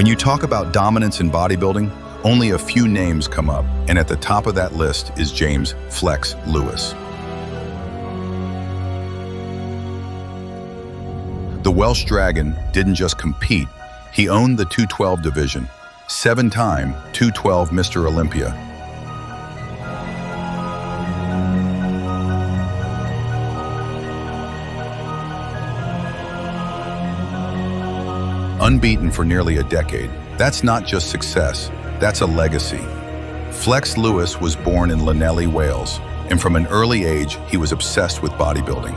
When you talk about dominance in bodybuilding, only a few names come up, and at the top of that list is James "Flex" Lewis. The Welsh Dragon didn't just compete, he owned the 212 division, 7-time 212 Mr. Olympia. Unbeaten for nearly a decade, that's not just success, that's a legacy. Flex Lewis was born in Llanelli, Wales, and from an early age, he was obsessed with bodybuilding.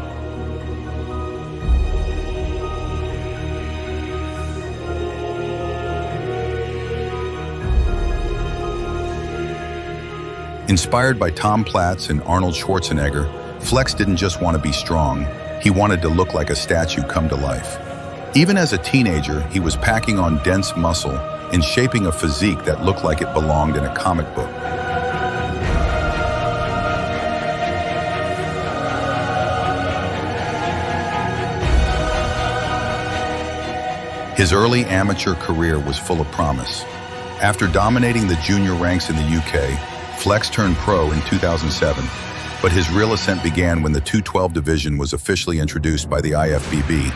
Inspired by Tom Platz and Arnold Schwarzenegger, Flex didn't just want to be strong, he wanted to look like a statue come to life. Even as a teenager, he was packing on dense muscle and shaping a physique that looked like it belonged in a comic book. His early amateur career was full of promise. After dominating the junior ranks in the UK, Flex turned pro in 2007, but his real ascent began when the 212 division was officially introduced by the IFBB.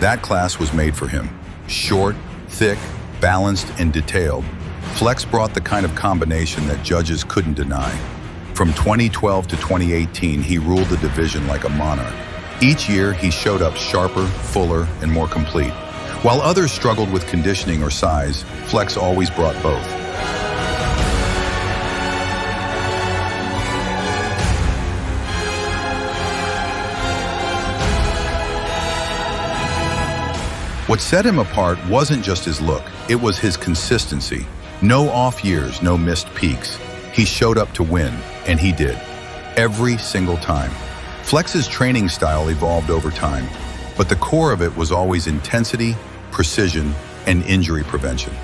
That class was made for him. Short, thick, balanced, and detailed, Flex brought the kind of combination that judges couldn't deny. From 2012 to 2018, he ruled the division like a monarch. Each year, he showed up sharper, fuller, and more complete. While others struggled with conditioning or size, Flex always brought both. What set him apart wasn't just his look, it was his consistency. No off years, no missed peaks. He showed up to win, and he did. Every single time. Flex's training style evolved over time, but the core of it was always intensity, precision, and injury prevention.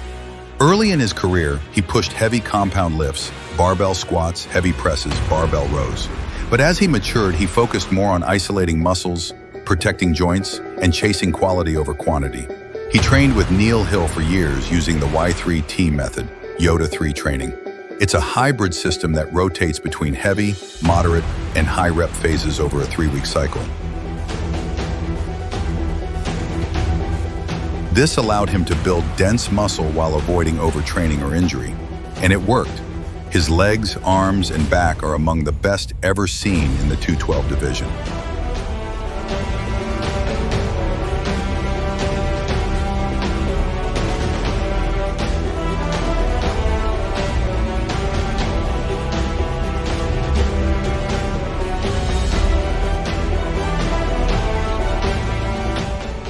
Early in his career, he pushed heavy compound lifts, barbell squats, heavy presses, barbell rows. But as he matured, he focused more on isolating muscles, protecting joints, and chasing quality over quantity. He trained with Neil Hill for years using the Y3T method, Yoda 3 training. It's a hybrid system that rotates between heavy, moderate, and high rep phases over a 3-week cycle. This allowed him to build dense muscle while avoiding overtraining or injury. And it worked. His legs, arms, and back are among the best ever seen in the 212 division.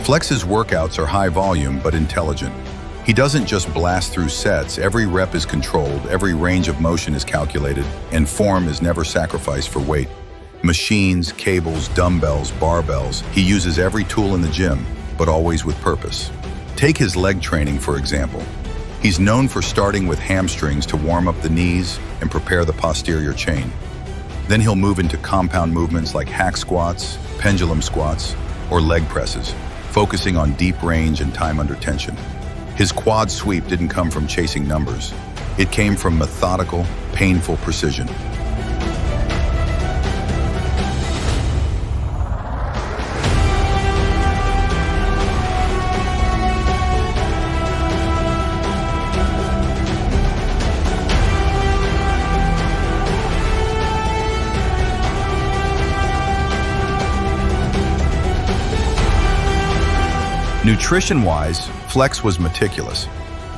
Flex's workouts are high volume but intelligent. He doesn't just blast through sets, every rep is controlled, every range of motion is calculated, and form is never sacrificed for weight. Machines, cables, dumbbells, barbells, he uses every tool in the gym, but always with purpose. Take his leg training, for example. He's known for starting with hamstrings to warm up the knees and prepare the posterior chain. Then he'll move into compound movements like hack squats, pendulum squats, or leg presses, focusing on deep range and time under tension. His quad sweep didn't come from chasing numbers. It came from methodical, painful precision. Nutrition-wise, Flex was meticulous.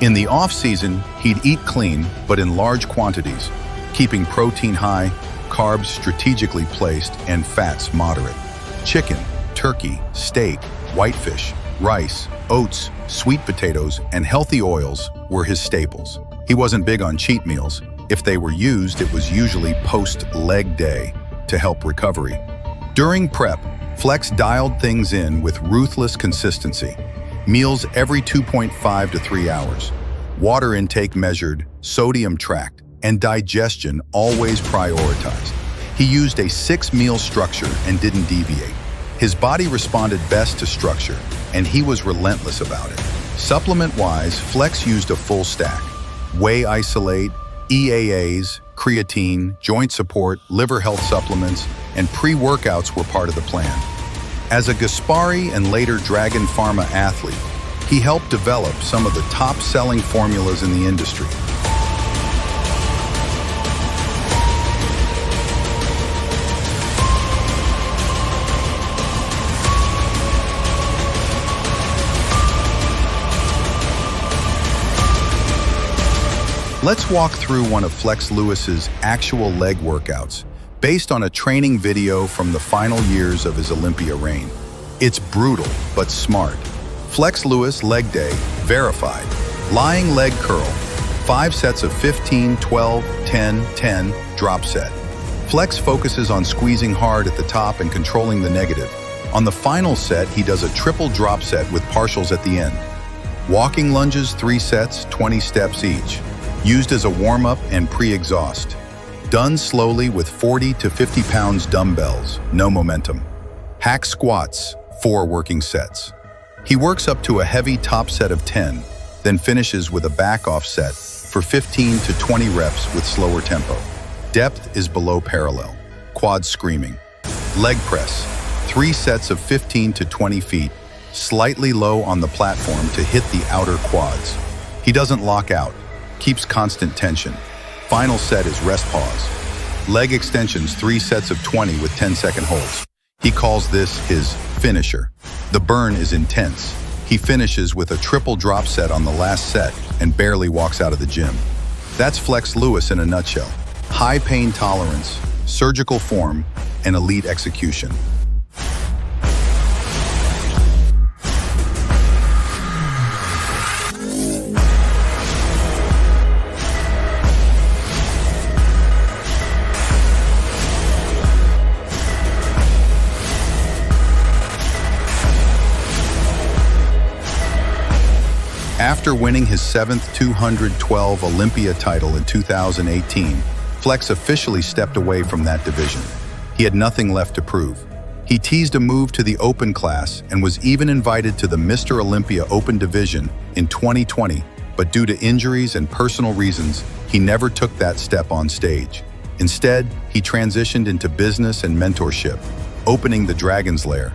In the off-season, he'd eat clean, but in large quantities, keeping protein high, carbs strategically placed, and fats moderate. Chicken, turkey, steak, whitefish, rice, oats, sweet potatoes, and healthy oils were his staples. He wasn't big on cheat meals. If they were used, it was usually post-leg day to help recovery. During prep, Flex dialed things in with ruthless consistency. Meals every 2.5 to 3 hours. Water intake measured, sodium tracked, and digestion always prioritized. He used a 6-meal structure and didn't deviate. His body responded best to structure, and he was relentless about it. Supplement-wise, Flex used a full stack. Whey isolate, EAAs, creatine, joint support, liver health supplements, and pre-workouts were part of the plan. As a Gaspari and later Dragon Pharma athlete, he helped develop some of the top-selling formulas in the industry. Let's walk through one of Flex Lewis's actual leg workouts, based on a training video from the final years of his Olympia reign. It's brutal, but smart. Flex Lewis leg day, verified. Lying leg curl, 5 sets of 15, 12, 10, 10, drop set. Flex focuses on squeezing hard at the top and controlling the negative. On the final set, he does a triple drop set with partials at the end. Walking lunges, 3 sets, 20 steps each. Used as a warm-up and pre-exhaust. Done slowly with 40 to 50 pounds dumbbells, no momentum. Hack squats, 4 working sets. He works up to a heavy top set of 10, then finishes with a back-off set for 15 to 20 reps with slower tempo. Depth is below parallel, quads screaming. Leg press, 3 sets of 15 to 20 feet, slightly low on the platform to hit the outer quads. He doesn't lock out, keeps constant tension. Final set is rest pause. Leg extensions, 3 sets of 20 with 10-second holds. He calls this his finisher. The burn is intense. He finishes with a triple drop set on the last set and barely walks out of the gym. That's Flex Lewis in a nutshell. High pain tolerance, surgical form, and elite execution. After winning his 7th 212 Olympia title in 2018, Flex officially stepped away from that division. He had nothing left to prove. He teased a move to the Open class and was even invited to the Mr. Olympia Open division in 2020, but due to injuries and personal reasons, he never took that step on stage. Instead, he transitioned into business and mentorship, opening the Dragon's Lair,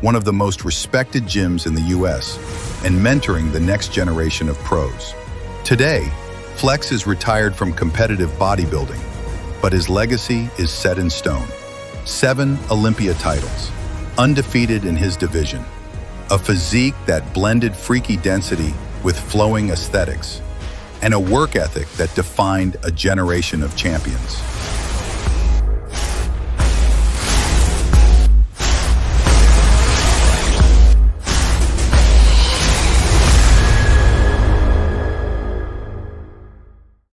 one of the most respected gyms in the US, and mentoring the next generation of pros. Today, Flex is retired from competitive bodybuilding, but his legacy is set in stone. 7 Olympia titles, undefeated in his division. A physique that blended freaky density with flowing aesthetics, and a work ethic that defined a generation of champions.